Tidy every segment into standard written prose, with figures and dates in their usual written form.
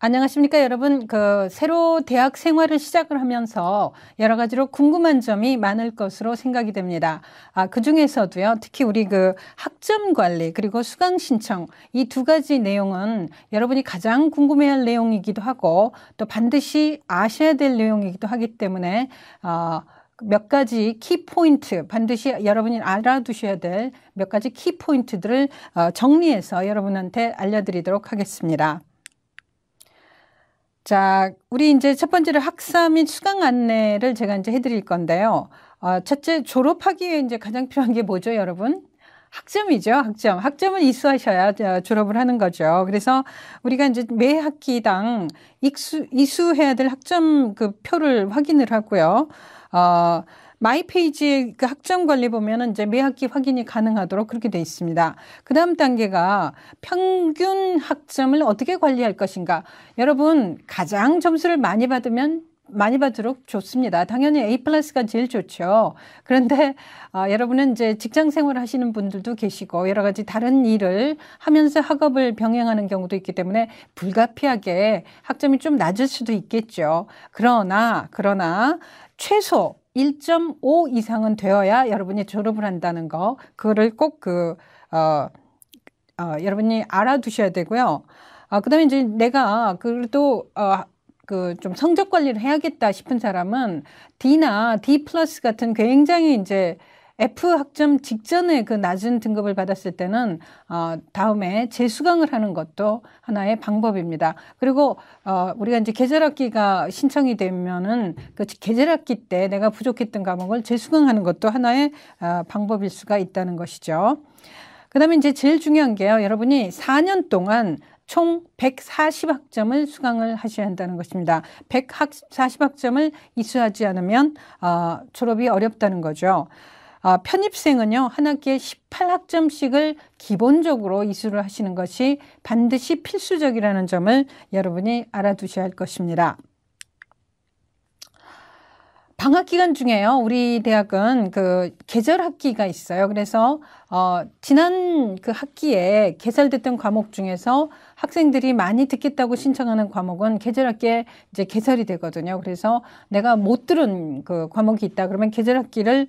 안녕하십니까, 여러분. 새로 대학 생활을 시작을 하면서 여러 가지로 궁금한 점이 많을 것으로 생각이 됩니다. 그 중에서도요, 특히 우리 학점 관리 그리고 수강 신청 이 두 가지 내용은 여러분이 가장 궁금해할 내용이기도 하고 또 반드시 아셔야 될 내용이기도 하기 때문에 몇 가지 키포인트, 반드시 여러분이 알아두셔야 될 몇 가지 키포인트들을 정리해서 여러분한테 알려드리도록 하겠습니다. 자, 우리 이제 첫 번째로 학사 및 수강 안내를 제가 이제 해드릴 건데요. 첫째, 졸업하기 위해 이제 가장 필요한 게 뭐죠, 여러분? 학점이죠, 학점. 학점을 이수하셔야 졸업을 하는 거죠. 그래서 우리가 이제 매 학기당 이수해야 될 학점 표를 확인을 하고요. 마이페이지의 학점 관리 보면은 이제 매 학기 확인이 가능하도록 그렇게 돼 있습니다. 그 다음 단계가 평균 학점을 어떻게 관리할 것인가. 여러분, 가장 점수를 많이 받을수록 좋습니다. 당연히 A+가 제일 좋죠. 그런데 여러분은 이제 직장 생활을 하시는 분들도 계시고 여러 가지 다른 일을 하면서 학업을 병행하는 경우도 있기 때문에 불가피하게 학점이 좀 낮을 수도 있겠죠. 그러나 최소 1.5 이상은 되어야 여러분이 졸업을 한다는 거, 그거를 꼭 여러분이 알아두셔야 되고요. 그다음에 이제 내가 그래도 좀 성적 관리를 해야겠다 싶은 사람은 D나 D+ 같은 굉장히 이제 F 학점 직전에 낮은 등급을 받았을 때는 다음에 재수강을 하는 것도 하나의 방법입니다. 그리고 우리가 이제 계절학기가 신청이 되면은 그 계절학기 때 내가 부족했던 과목을 재수강하는 것도 하나의 방법일 수가 있다는 것이죠. 그다음에 이제 제일 중요한 게요. 여러분이 4년 동안 총 140학점을 수강을 하셔야 한다는 것입니다. 140학점을 이수하지 않으면 졸업이 어렵다는 거죠. 편입생은요, 한 학기에 18학점씩을 기본적으로 이수를 하시는 것이 반드시 필수적이라는 점을 여러분이 알아두셔야 할 것입니다. 방학 기간 중에요, 우리 대학은 계절 학기가 있어요. 그래서 지난 학기에 개설됐던 과목 중에서 학생들이 많이 듣겠다고 신청하는 과목은 계절 학기에 이제 개설이 되거든요. 그래서 내가 못 들은 과목이 있다 그러면 계절 학기를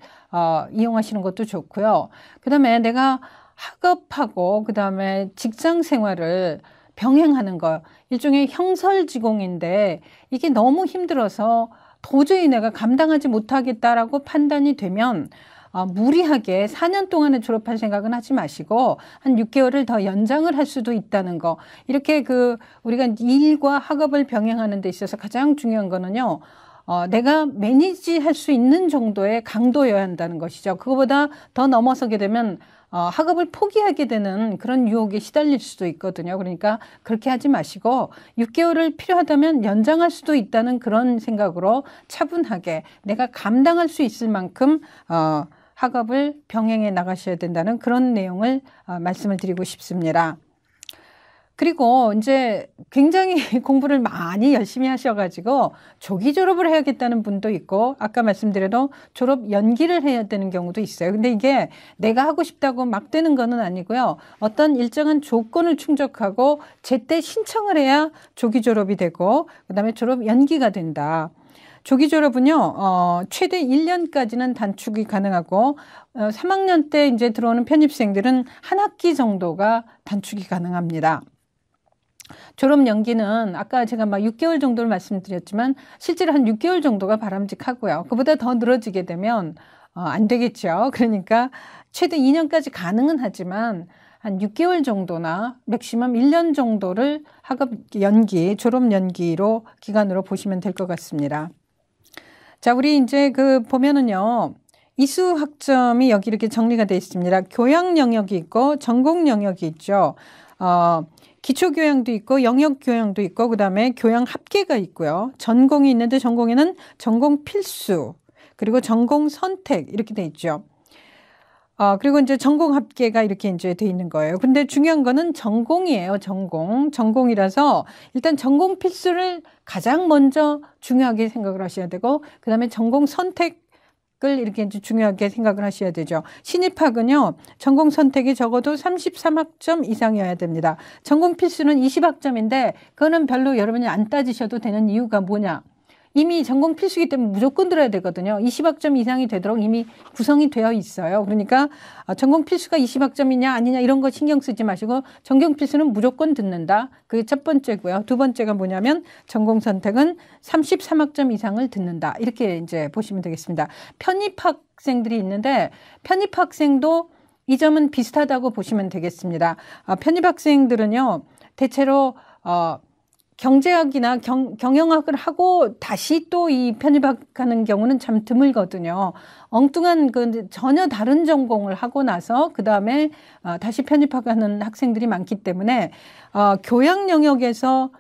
이용하시는 것도 좋고요. 그다음에 내가 학업하고 그다음에 직장 생활을 병행하는 거, 일종의 형설지공인데 이게 너무 힘들어서 도저히 내가 감당하지 못하겠다라고 판단이 되면 무리하게 4년 동안에 졸업할 생각은 하지 마시고 한 6개월을 더 연장을 할 수도 있다는 거. 이렇게 우리가 일과 학업을 병행하는 데 있어서 가장 중요한 거는요. 내가 매니지할 수 있는 정도의 강도여야 한다는 것이죠. 그거보다 더 넘어서게 되면 학업을 포기하게 되는 그런 유혹에 시달릴 수도 있거든요. 그러니까 그렇게 하지 마시고 6개월을 필요하다면 연장할 수도 있다는 그런 생각으로 차분하게 내가 감당할 수 있을 만큼 학업을 병행해 나가셔야 된다는 그런 내용을 말씀을 드리고 싶습니다. 그리고 이제 굉장히 공부를 많이 열심히 하셔가지고 조기 졸업을 해야겠다는 분도 있고 아까 말씀드려도 졸업 연기를 해야 되는 경우도 있어요. 근데 이게 내가 하고 싶다고 막 되는 거는 아니고요. 어떤 일정한 조건을 충족하고 제때 신청을 해야 조기 졸업이 되고 그다음에 졸업 연기가 된다. 조기 졸업은요, 최대 1년까지는 단축이 가능하고 3학년 때 이제 들어오는 편입생들은 한 학기 정도가 단축이 가능합니다. 졸업 연기는 아까 제가 6개월 정도를 말씀드렸지만 실제로 한 6개월 정도가 바람직하고요. 그보다 더 늘어지게 되면 안 되겠죠. 그러니까 최대 2년까지 가능은 하지만 한 6개월 정도나 맥시멈 1년 정도를 학업 연기, 졸업 연기로 기간으로 보시면 될 것 같습니다. 자, 우리 이제 보면은요. 이수 학점이 여기 이렇게 정리가 되어 있습니다. 교양 영역이 있고 전공 영역이 있죠. 기초교양도 있고 영역교양도 있고 그다음에 교양 합계가 있고요. 전공이 있는데 전공에는 전공 필수 그리고 전공 선택 이렇게 돼 있죠. 그리고 이제 전공 합계가 이렇게 이제 돼 있는 거예요. 근데 중요한 거는 전공이에요. 전공이라서 일단 전공 필수를 가장 먼저 중요하게 생각을 하셔야 되고 그다음에 전공 선택 선택을 이렇게 이제 중요하게 생각을 하셔야 되죠. 신입학은요, 전공 선택이 적어도 33학점 이상이어야 됩니다. 전공 필수는 20학점인데, 그거는 별로 여러분이 안 따지셔도 되는 이유가 뭐냐? 이미 전공 필수기 때문에 무조건 들어야 되거든요. 20학점 이상이 되도록 이미 구성이 되어 있어요. 그러니까 전공 필수가 20학점이냐 아니냐 이런 거 신경 쓰지 마시고 전공 필수는 무조건 듣는다. 그게 첫 번째고요. 두 번째가 뭐냐면 전공 선택은 33학점 이상을 듣는다. 이렇게 이제 보시면 되겠습니다. 편입학생들이 있는데 편입학생도 이 점은 비슷하다고 보시면 되겠습니다. 편입학생들은요. 대체로 경제학이나 경영학을 하고 다시 또 이 편입학하는 경우는 참 드물거든요. 엉뚱한 전혀 다른 전공을 하고 나서 그 다음에 다시 편입학하는 학생들이 많기 때문에 교양 영역에서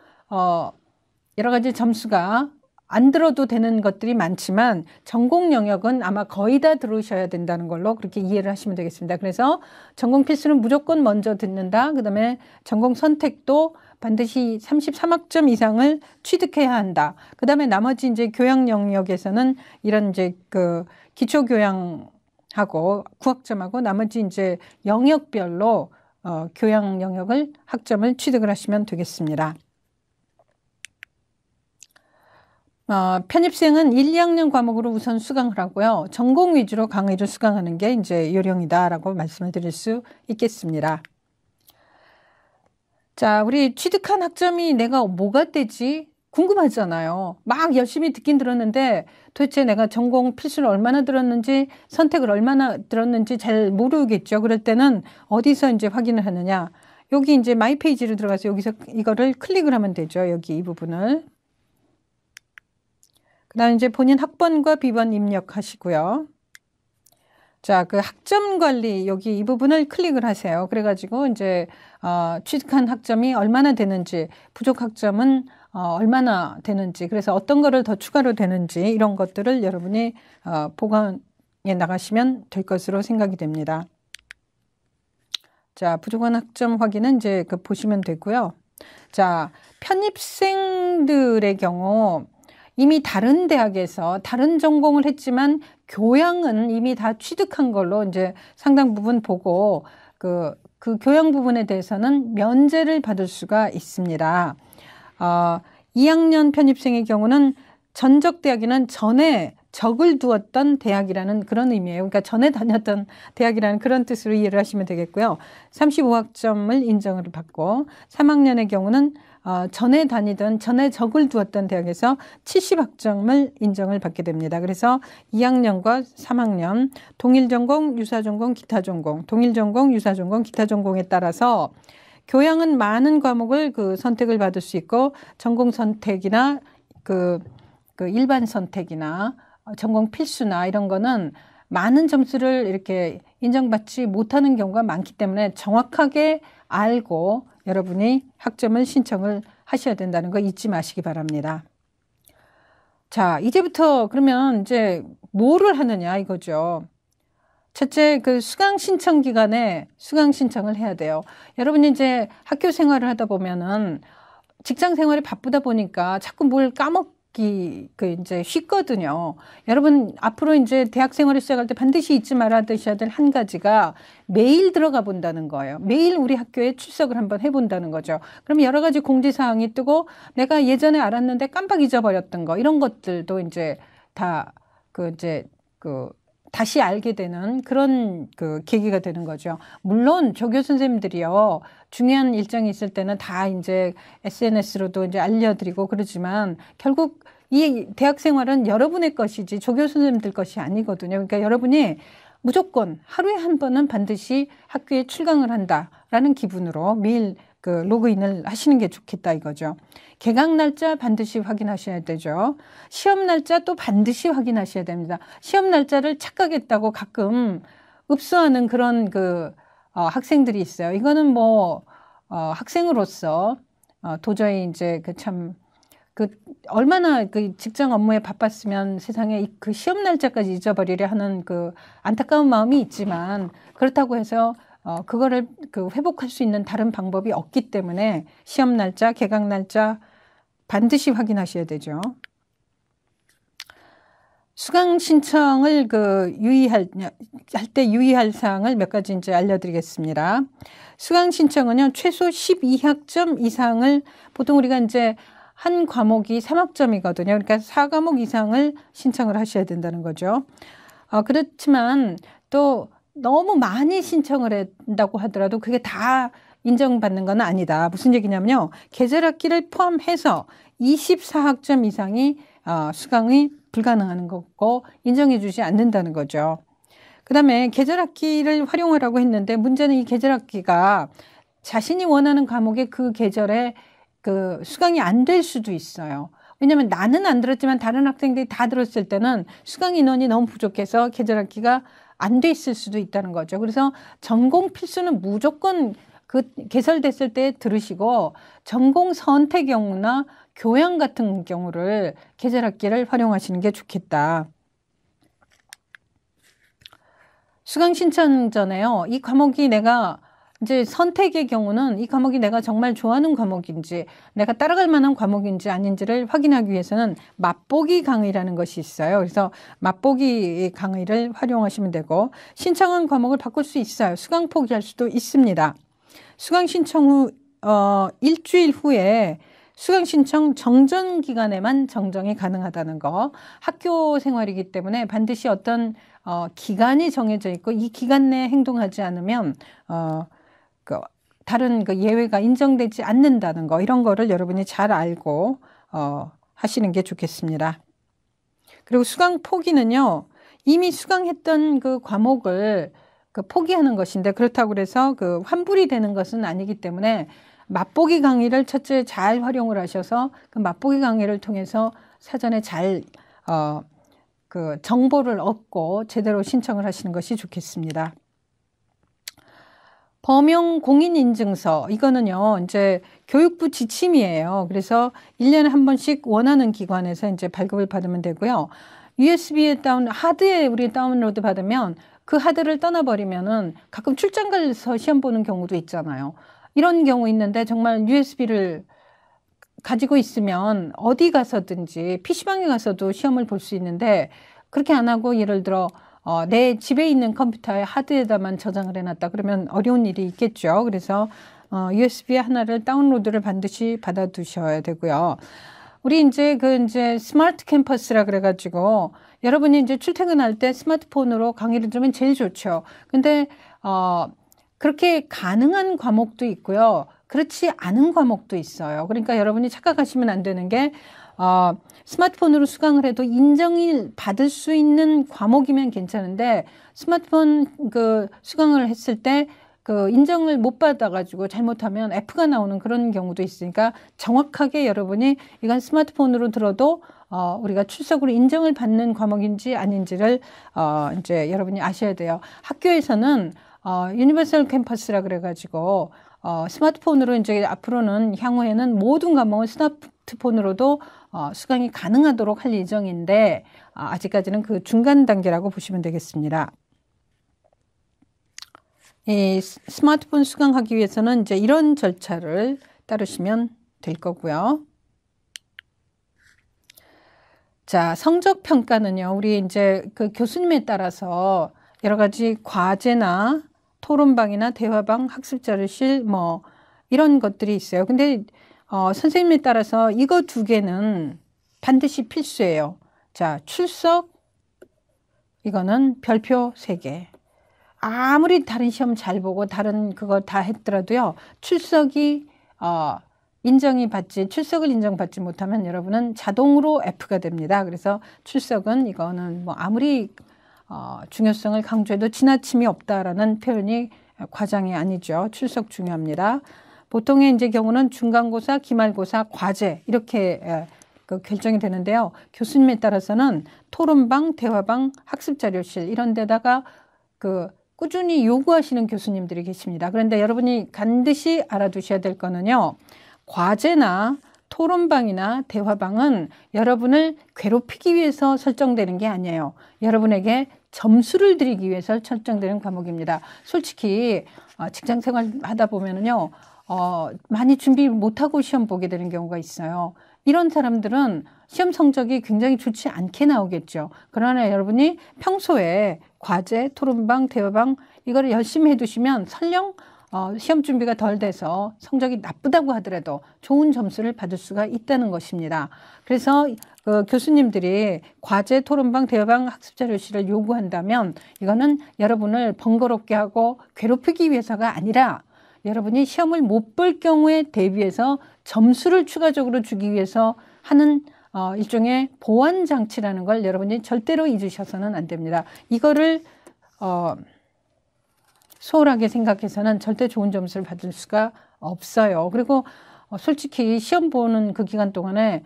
여러 가지 점수가 안 들어도 되는 것들이 많지만 전공 영역은 아마 거의 다 들으셔야 된다는 걸로 그렇게 이해를 하시면 되겠습니다. 그래서 전공 필수는 무조건 먼저 듣는다. 그 다음에 전공 선택도 반드시 33학점 이상을 취득해야 한다. 그 다음에 나머지 이제 교양 영역에서는 이런 이제 그 기초교양하고 9학점하고 나머지 이제 영역별로 교양 영역을 학점을 취득을 하시면 되겠습니다. 편입생은 1, 2학년 과목으로 우선 수강을 하고요. 전공 위주로 강의를 수강하는 게 이제 요령이다라고 말씀을 드릴 수 있겠습니다. 자, 우리 취득한 학점이 내가 뭐가 되지? 궁금하잖아요. 막 열심히 듣긴 들었는데 도대체 내가 전공 필수를 얼마나 들었는지 선택을 얼마나 들었는지 잘 모르겠죠. 그럴 때는 어디서 이제 확인을 하느냐. 여기 이제 마이 페이지로 들어가서 여기서 이거를 클릭을 하면 되죠. 여기 이 부분을. 그 다음에 이제 본인 학번과 비번 입력하시고요. 자, 그 학점 관리 여기 이 부분을 클릭을 하세요. 그래가지고 이제 취득한 학점이 얼마나 되는지, 부족 학점은 얼마나 되는지, 그래서 어떤 거를 더 추가로 되는지 이런 것들을 여러분이 보관해 나가시면 될 것으로 생각이 됩니다. 자, 부족한 학점 확인은 이제 그 보시면 되고요. 자, 편입생들의 경우 이미 다른 대학에서 다른 전공을 했지만 교양은 이미 다 취득한 걸로 이제 상당 부분 보고 그 교양 부분에 대해서는 면제를 받을 수가 있습니다. 2학년 편입생의 경우는 전적 대학에는 전에 적을 두었던 대학이라는 그런 의미예요. 그러니까 전에 다녔던 대학이라는 그런 뜻으로 이해를 하시면 되겠고요. 35학점을 인정을 받고 3학년의 경우는 전에 다니던 전에 적을 두었던 대학에서 70학점을 인정을 받게 됩니다. 그래서 2학년과 3학년 동일전공, 유사전공, 기타전공, 동일전공, 유사전공, 기타전공에 따라서 교양은 많은 과목을 선택을 받을 수 있고 전공 선택이나 그 일반 선택이나 전공 필수나 이런 거는 많은 점수를 이렇게 인정받지 못하는 경우가 많기 때문에 정확하게 알고 여러분이 학점을 신청을 하셔야 된다는 거 잊지 마시기 바랍니다. 자, 이제부터 그러면 이제 뭐를 하느냐 이거죠. 첫째, 수강 신청 기간에 수강 신청을 해야 돼요. 여러분이 이제 학교 생활을 하다 보면은 직장 생활이 바쁘다 보니까 자꾸 뭘 이제 쉽거든요. 여러분 앞으로 이제 대학 생활을 시작할 때 반드시 잊지 말아야 될 한 가지가 매일 들어가 본다는 거예요. 매일 우리 학교에 출석을 한번 해본다는 거죠. 그럼 여러 가지 공지사항이 뜨고 내가 예전에 알았는데 깜빡 잊어버렸던 거 이런 것들도 이제 다 다시 알게 되는 그런 계기가 되는 거죠. 물론 조교 선생님들이요. 중요한 일정이 있을 때는 다 이제 SNS로도 이제 알려드리고 그러지만 결국 이 대학 생활은 여러분의 것이지 조교 선생님들 것이 아니거든요. 그러니까 여러분이 무조건 하루에 한 번은 반드시 학교에 출강을 한다라는 기분으로 매일 로그인을 하시는 게 좋겠다 이거죠. 개강 날짜 반드시 확인하셔야 되죠. 시험 날짜 또 반드시 확인하셔야 됩니다. 시험 날짜를 착각했다고 가끔 읍소하는 그런 학생들이 있어요. 이거는 학생으로서 도저히 이제 얼마나 직장 업무에 바빴으면 세상에 시험 날짜까지 잊어버리려 하는 안타까운 마음이 있지만 그렇다고 해서 그거를 회복할 수 있는 다른 방법이 없기 때문에 시험 날짜, 개강 날짜 반드시 확인하셔야 되죠. 수강 신청을 유의할 때 유의할 사항을 몇 가지 이제 알려드리겠습니다. 수강 신청은요, 최소 12학점 이상을, 보통 우리가 이제 한 과목이 3학점이거든요. 그러니까 4과목 이상을 신청을 하셔야 된다는 거죠. 그렇지만 또 너무 많이 신청을 한다고 하더라도 그게 다 인정받는 건 아니다. 무슨 얘기냐면요, 계절학기를 포함해서 24학점 이상이 수강이 불가능한 거고 인정해 주지 않는다는 거죠. 그 다음에 계절학기를 활용하라고 했는데, 문제는 이 계절학기가 자신이 원하는 과목에 그 계절에 수강이 안 될 수도 있어요. 왜냐하면 나는 안 들었지만 다른 학생들이 다 들었을 때는 수강 인원이 너무 부족해서 계절학기가 안 돼 있을 수도 있다는 거죠. 그래서 전공 필수는 무조건 개설됐을 때 들으시고, 전공 선택 경우나 교양 같은 경우를 계절학기를 활용하시는 게 좋겠다. 수강 신청 전에요, 이 과목이 내가 이제 선택의 경우는 이 과목이 내가 정말 좋아하는 과목인지, 내가 따라갈 만한 과목인지 아닌지를 확인하기 위해서는 맛보기 강의라는 것이 있어요. 그래서 맛보기 강의를 활용하시면 되고, 신청한 과목을 바꿀 수 있어요. 수강 포기할 수도 있습니다. 수강 신청 후 일주일 후에 수강 신청 정전 기간에만 정정이 가능하다는 거. 학교 생활이기 때문에 반드시 어떤 기간이 정해져 있고, 이 기간 내에 행동하지 않으면 다른 예외가 인정되지 않는다는 거, 이런 거를 여러분이 잘 알고 하시는 게 좋겠습니다. 그리고 수강 포기는요, 이미 수강했던 그 과목을 포기하는 것인데, 그렇다고 그래서 환불이 되는 것은 아니기 때문에 맛보기 강의를 첫째 잘 활용을 하셔서 그 맛보기 강의를 통해서 사전에 잘 정보를 얻고 제대로 신청을 하시는 것이 좋겠습니다. 범용 공인인증서, 이거는요, 이제 교육부 지침이에요. 그래서 1년에 한 번씩 원하는 기관에서 이제 발급을 받으면 되고요. USB에 하드에 우리 다운로드 받으면 그 하드를 떠나버리면은 가끔 출장 가서 시험 보는 경우도 있잖아요. 이런 경우 있는데, 정말 USB를 가지고 있으면 어디 가서든지 PC방에 가서도 시험을 볼 수 있는데, 그렇게 안 하고 예를 들어 내 집에 있는 컴퓨터에 하드에다만 저장을 해놨다 그러면 어려운 일이 있겠죠. 그래서 USB 하나를 다운로드를 반드시 받아 두셔야 되고요. 우리 이제 스마트 캠퍼스라 그래가지고 여러분이 이제 출퇴근할 때 스마트폰으로 강의를 들으면 제일 좋죠. 근데 그렇게 가능한 과목도 있고요, 그렇지 않은 과목도 있어요. 그러니까 여러분이 착각하시면 안 되는 게, 스마트폰으로 수강을 해도 인정을 받을 수 있는 과목이면 괜찮은데, 스마트폰 수강을 했을 때 인정을 못 받아가지고 잘못하면 F가 나오는 그런 경우도 있으니까, 정확하게 여러분이 이건 스마트폰으로 들어도 우리가 출석으로 인정을 받는 과목인지 아닌지를 이제 여러분이 아셔야 돼요. 학교에서는 유니버설 캠퍼스라 그래가지고 스마트폰으로 이제 앞으로는 향후에는 모든 과목을 스마트폰으로도 수강이 가능하도록 할 예정인데, 아직까지는 그 중간 단계라고 보시면 되겠습니다. 이 스마트폰 수강하기 위해서는 이제 이런 절차를 따르시면 될 거고요. 자, 성적 평가는요, 우리 이제 교수님에 따라서 여러 가지 과제나 토론방이나 대화방, 학습자료실 이런 것들이 있어요. 근데 선생님에 따라서 이거 두 개는 반드시 필수예요. 자, 출석, 이거는 별표 3개. 아무리 다른 시험 잘 보고 다른 그거 다 했더라도요, 출석이 출석을 인정받지 못하면 여러분은 자동으로 F가 됩니다. 그래서 출석은, 이거는 아무리 중요성을 강조해도 지나침이 없다라는 표현이 과장이 아니죠. 출석 중요합니다. 보통의 이제 경우는 중간고사, 기말고사, 과제 이렇게 결정이 되는데요. 교수님에 따라서는 토론방, 대화방, 학습자료실 이런 데다가 꾸준히 요구하시는 교수님들이 계십니다. 그런데 여러분이 반드시 알아두셔야 될 거는요, 과제나 토론방이나 대화방은 여러분을 괴롭히기 위해서 설정되는 게 아니에요. 여러분에게 점수를 드리기 위해서 설정되는 과목입니다. 솔직히 직장 생활 하다 보면은요, 많이 준비 못하고 시험 보게 되는 경우가 있어요. 이런 사람들은 시험 성적이 굉장히 좋지 않게 나오겠죠. 그러나 여러분이 평소에 과제, 토론방, 대화방 이거를 열심히 해두시면 설령 시험 준비가 덜 돼서 성적이 나쁘다고 하더라도 좋은 점수를 받을 수가 있다는 것입니다. 그래서 교수님들이 과제, 토론방, 대화방 학습자료실을 요구한다면 이거는 여러분을 번거롭게 하고 괴롭히기 위해서가 아니라 여러분이 시험을 못 볼 경우에 대비해서 점수를 추가적으로 주기 위해서 하는 일종의 보완 장치라는 걸 여러분이 절대로 잊으셔서는 안 됩니다. 이거를 소홀하게 생각해서는 절대 좋은 점수를 받을 수가 없어요. 그리고 솔직히 시험 보는 그 기간 동안에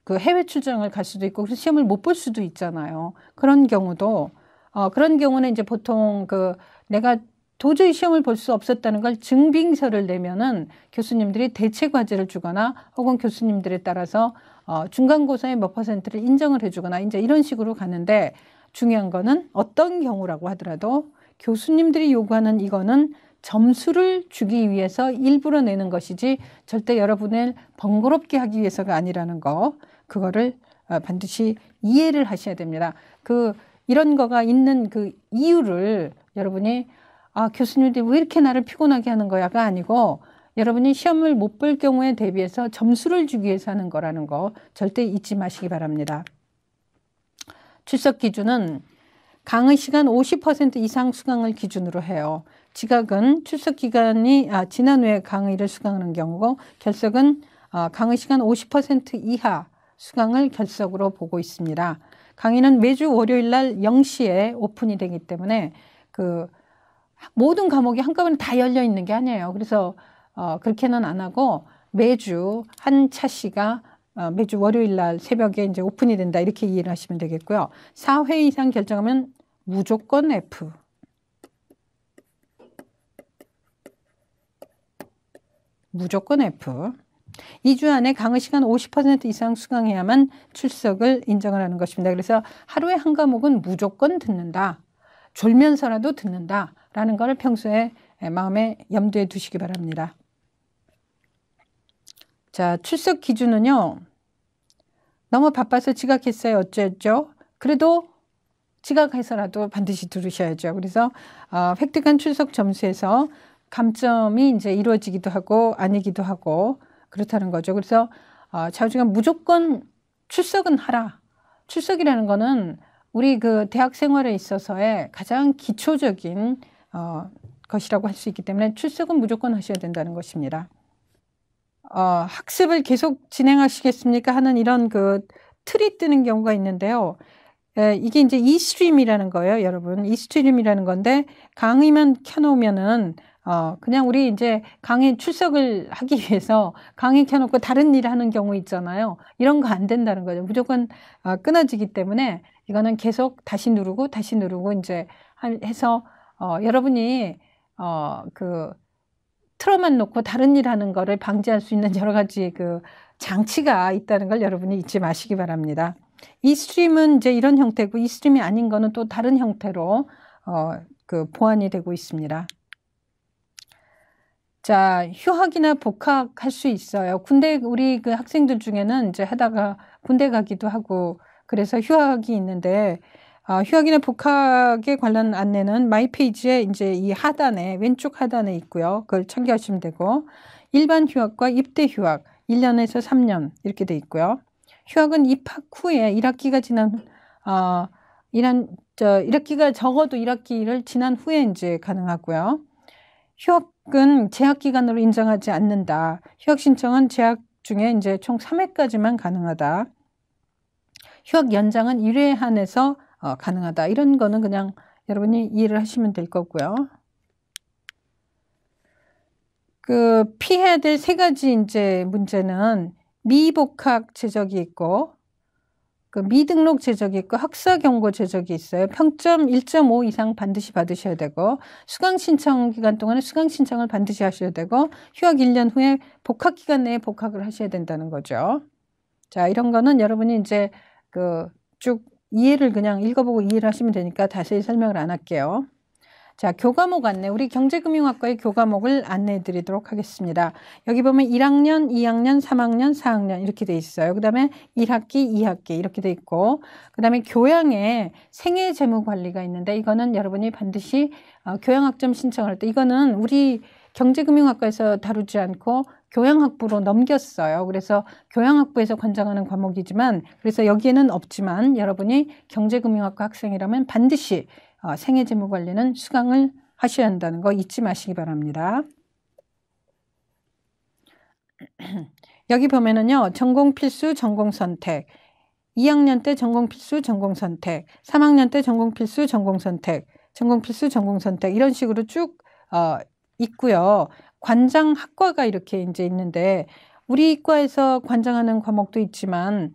그 해외 출장을 갈 수도 있고 그래서 시험을 못 볼 수도 있잖아요. 그런 경우도 그런 경우는 이제 보통 내가 도저히 시험을 볼 수 없었다는 걸 증빙서를 내면은 교수님들이 대체 과제를 주거나 혹은 교수님들에 따라서 중간고사의 몇 퍼센트를 인정을 해주거나 이제 이런 식으로 가는데 중요한 거는 어떤 경우라고 하더라도 교수님들이 요구하는 이거는 점수를 주기 위해서 일부러 내는 것이지 절대 여러분을 번거롭게 하기 위해서가 아니라는 거 그거를 반드시 이해를 하셔야 됩니다. 이런 거가 있는 그 이유를 여러분이 교수님들이 왜 이렇게 나를 피곤하게 하는 거야가 아니고 여러분이 시험을 못 볼 경우에 대비해서 점수를 주기 위해서 하는 거라는 거 절대 잊지 마시기 바랍니다. 출석 기준은 강의 시간 50% 이상 수강을 기준으로 해요. 지각은 출석 기간이 지난 후에 강의를 수강하는 경우고 결석은 강의 시간 50% 이하 수강을 결석으로 보고 있습니다. 강의는 매주 월요일 날 0시에 오픈이 되기 때문에 모든 과목이 한꺼번에 다 열려 있는 게 아니에요. 그래서 그렇게는 안 하고 매주 한 차시가 매주 월요일 날 새벽에 이제 오픈이 된다 이렇게 이해를 하시면 되겠고요. 4회 이상 결정하면 무조건 F. 무조건 F. 2주 안에 강의 시간 50% 이상 수강해야만 출석을 인정을 하는 것입니다. 그래서 하루에 한 과목은 무조건 듣는다. 졸면서라도 듣는다. 라는 것을 평소에 마음에 염두에 두시기 바랍니다. 자, 출석 기준은요. 너무 바빠서 지각했어요. 어쩌죠? 그래도 지각해서라도 반드시 들으셔야죠. 그래서 획득한 출석 점수에서 감점이 이제 이루어지기도 하고 아니기도 하고 그렇다는 거죠. 그래서 좌우지간 무조건 출석은 하라. 출석이라는 거는 우리 대학 생활에 있어서의 가장 기초적인 것이라고 할 수 있기 때문에 출석은 무조건 하셔야 된다는 것입니다. 학습을 계속 진행하시겠습니까? 하는 이런 틀이 뜨는 경우가 있는데요. 이게 이제 e스트림이라는 거예요, 여러분. e스트림이라는 건데 강의만 켜놓으면은 그냥 우리 이제 강의 출석을 하기 위해서 강의 켜놓고 다른 일 하는 경우 있잖아요. 이런 거 안 된다는 거죠. 무조건 끊어지기 때문에 이거는 계속 다시 누르고 이제 해서 여러분이 틀어만 놓고 다른 일 하는 거를 방지할 수 있는 여러 가지 장치가 있다는 걸 여러분이 잊지 마시기 바랍니다. e스트림은 이제 이런 형태고 e스트림이 아닌 거는 또 다른 형태로 보완이 되고 있습니다. 자, 휴학이나 복학할 수 있어요. 군대 우리 학생들 중에는 이제 하다가 군대 가기도 하고 그래서 휴학이 있는데 휴학이나 복학에 관련 안내는 마이 페이지에 이제 이 하단에 왼쪽 하단에 있고요. 그걸 참고하시면 되고 일반 휴학과 입대 휴학 1년에서 3년 이렇게 돼 있고요. 휴학은 입학 후에 1학기가 지난 1학기가 적어도 1학기를 지난 후에 이제 가능하고요. 휴학은 재학 기간으로 인정하지 않는다. 휴학 신청은 재학 중에 이제 총 3회까지만 가능하다. 휴학 연장은 1회에 한해서 가능하다. 이런 거는 그냥 여러분이 이해를 하시면 될 거고요. 피해야 될 세 가지 이제 문제는 미복학 제적이 있고 미등록 제적이 있고 학사 경고 제적이 있어요. 평점 1.5 이상 반드시 받으셔야 되고 수강 신청 기간 동안에 수강 신청을 반드시 하셔야 되고 휴학 1년 후에 복학 기간 내에 복학을 하셔야 된다는 거죠. 자, 이런 거는 여러분이 이제 쭉 이해를 그냥 읽어보고 이해를 하시면 되니까 자세히 설명을 안 할게요. 자, 교과목 안내, 우리 경제금융학과의 교과목을 안내해 드리도록 하겠습니다. 여기 보면 1학년, 2학년, 3학년, 4학년 이렇게 돼 있어요. 그 다음에 1학기, 2학기 이렇게 돼 있고, 그 다음에 교양에 생애 재무 관리가 있는데, 이거는 여러분이 반드시 교양학점 신청할 때, 이거는 우리 경제금융학과에서 다루지 않고 교양학부로 넘겼어요. 그래서 교양학부에서 관장하는 과목이지만, 그래서 여기에는 없지만 여러분이 경제금융학과 학생이라면 반드시 생애재무관리는 수강을 하셔야 한다는 거 잊지 마시기 바랍니다. 여기 보면은요, 전공필수, 전공선택. 2학년 때 전공필수, 전공선택. 3학년 때 전공필수, 전공선택. 전공필수, 전공선택. 이런 식으로 쭉 있고요. 관장 학과가 이렇게 이제 있는데, 우리 과에서 관장하는 과목도 있지만,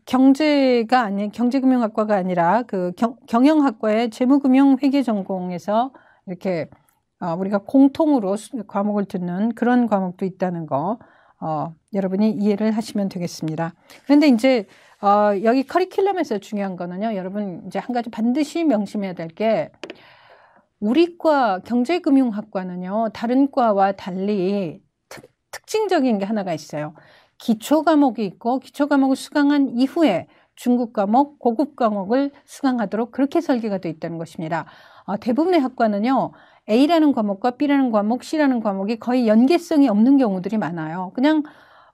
경제금융학과가 아니라 그 경영학과의 재무금융회계 전공에서 이렇게 우리가 공통으로 과목을 듣는 그런 과목도 있다는 거 여러분이 이해를 하시면 되겠습니다. 그런데 이제 여기 커리큘럼에서 중요한 거는요, 여러분 이제 한 가지 반드시 명심해야 될 게, 우리 과 경제금융학과는요, 다른 과와 달리 특징적인 게 하나가 있어요. 기초 과목이 있고, 기초 과목을 수강한 이후에 중급 과목, 고급 과목을 수강하도록 그렇게 설계가 되어 있다는 것입니다. 대부분의 학과는요, A라는 과목과 B라는 과목, C라는 과목이 거의 연계성이 없는 경우들이 많아요. 그냥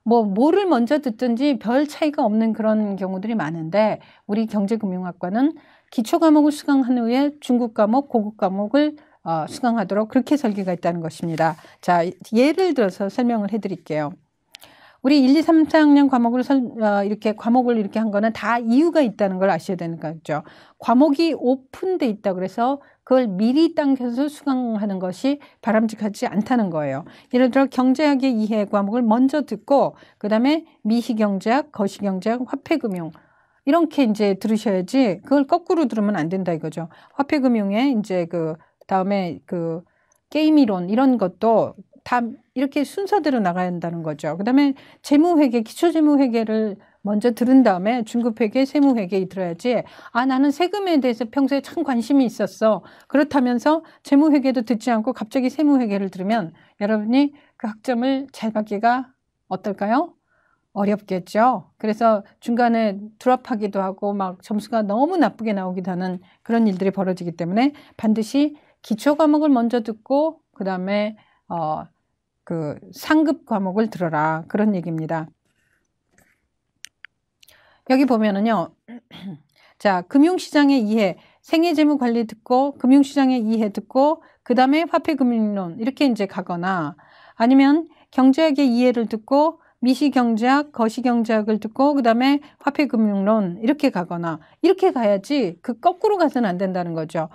뭐를 먼저 듣든지 별 차이가 없는 그런 경우들이 많은데, 우리 경제금융학과는 기초 과목을 수강한 후에 중급 과목, 고급 과목을 수강하도록 그렇게 설계가 있다는 것입니다. 자, 예를 들어서 설명을 해드릴게요. 우리 1, 2, 3, 4학년 과목을 이렇게 한 거는 다 이유가 있다는 걸 아셔야 되는 거죠. 과목이 오픈돼 있다 그래서 그걸 미리 당겨서 수강하는 것이 바람직하지 않다는 거예요. 예를 들어 경제학의 이해 과목을 먼저 듣고, 그 다음에 미시경제학, 거시경제학, 화폐금융 이렇게 이제 들으셔야지, 그걸 거꾸로 들으면 안 된다 이거죠. 화폐금융에 이제 다음에 게임이론 이런 것도 다 이렇게 순서대로 나가야 한다는 거죠. 그 다음에 재무회계, 기초재무회계를 먼저 들은 다음에 중급회계, 세무회계 들어야지, 나는 세금에 대해서 평소에 참 관심이 있었어. 그렇다면서 재무회계도 듣지 않고 갑자기 세무회계를 들으면 여러분이 그 학점을 잘 받기가 어떨까요? 어렵겠죠. 그래서 중간에 드롭하기도 하고 막 점수가 너무 나쁘게 나오기도 하는 그런 일들이 벌어지기 때문에 반드시 기초 과목을 먼저 듣고 그 다음에 상급 과목을 들어라, 그런 얘기입니다. 여기 보면은요, 자, 금융시장의 이해, 생애재무관리 듣고 금융시장의 이해 듣고 그 다음에 화폐금융론 이렇게 이제 가거나, 아니면 경제학의 이해를 듣고 미시경제학, 거시경제학을 듣고 그 다음에 화폐금융론 이렇게 가거나, 이렇게 가야지 거꾸로 가서는 안 된다는 거죠.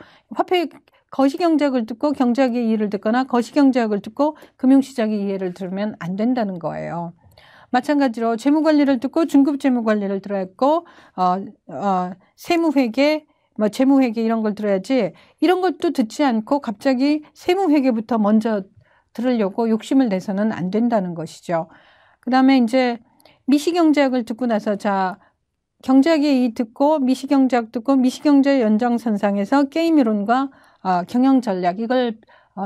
거시경제학을 듣고 경제학의 이해를 듣거나 거시경제학을 듣고 금융시장의 이해를 들으면 안 된다는 거예요. 마찬가지로 재무관리를 듣고 중급 재무관리를 들어야 했고, 세무회계, 재무회계 이런 걸 들어야지, 이런 것도 듣지 않고 갑자기 세무회계부터 먼저 들으려고 욕심을 내서는 안 된다는 것이죠. 그 다음에 이제 미시경제학을 듣고 나서, 자, 경제학의 이 듣고 미시경제학 듣고 미시경제 연장선상에서 게임이론과 경영전략 이걸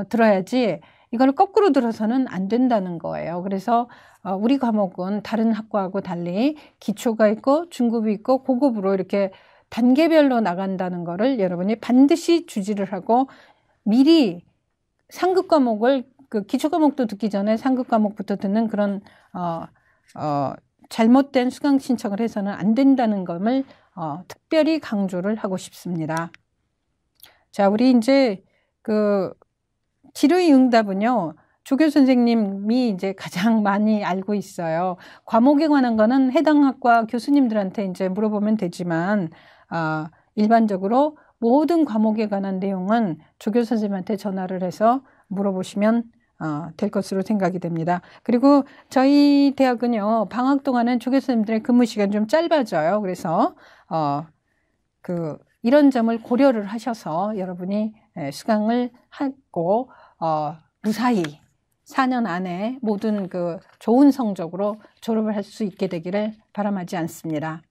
들어야지, 이걸 거꾸로 들어서는 안 된다는 거예요. 그래서 우리 과목은 다른 학과하고 달리 기초가 있고 중급이 있고 고급으로 이렇게 단계별로 나간다는 거를 여러분이 반드시 주지를 하고, 미리 상급 과목을 기초 과목도 듣기 전에 상급 과목부터 듣는 그런 잘못된 수강 신청을 해서는 안 된다는 점을 특별히 강조를 하고 싶습니다. 자, 우리 이제 질의 응답은요, 조교 선생님이 이제 가장 많이 알고 있어요. 과목에 관한 거는 해당 학과 교수님들한테 이제 물어보면 되지만, 일반적으로 모든 과목에 관한 내용은 조교 선생님한테 전화를 해서 물어보시면 될 것으로 생각이 됩니다. 그리고 저희 대학은요, 방학 동안은 조교 선생님들의 근무 시간이 좀 짧아져요. 그래서 이런 점을 고려를 하셔서 여러분이 수강을 하고 무사히 4년 안에 모든 좋은 성적으로 졸업을 할 수 있게 되기를 바람하지 않습니다.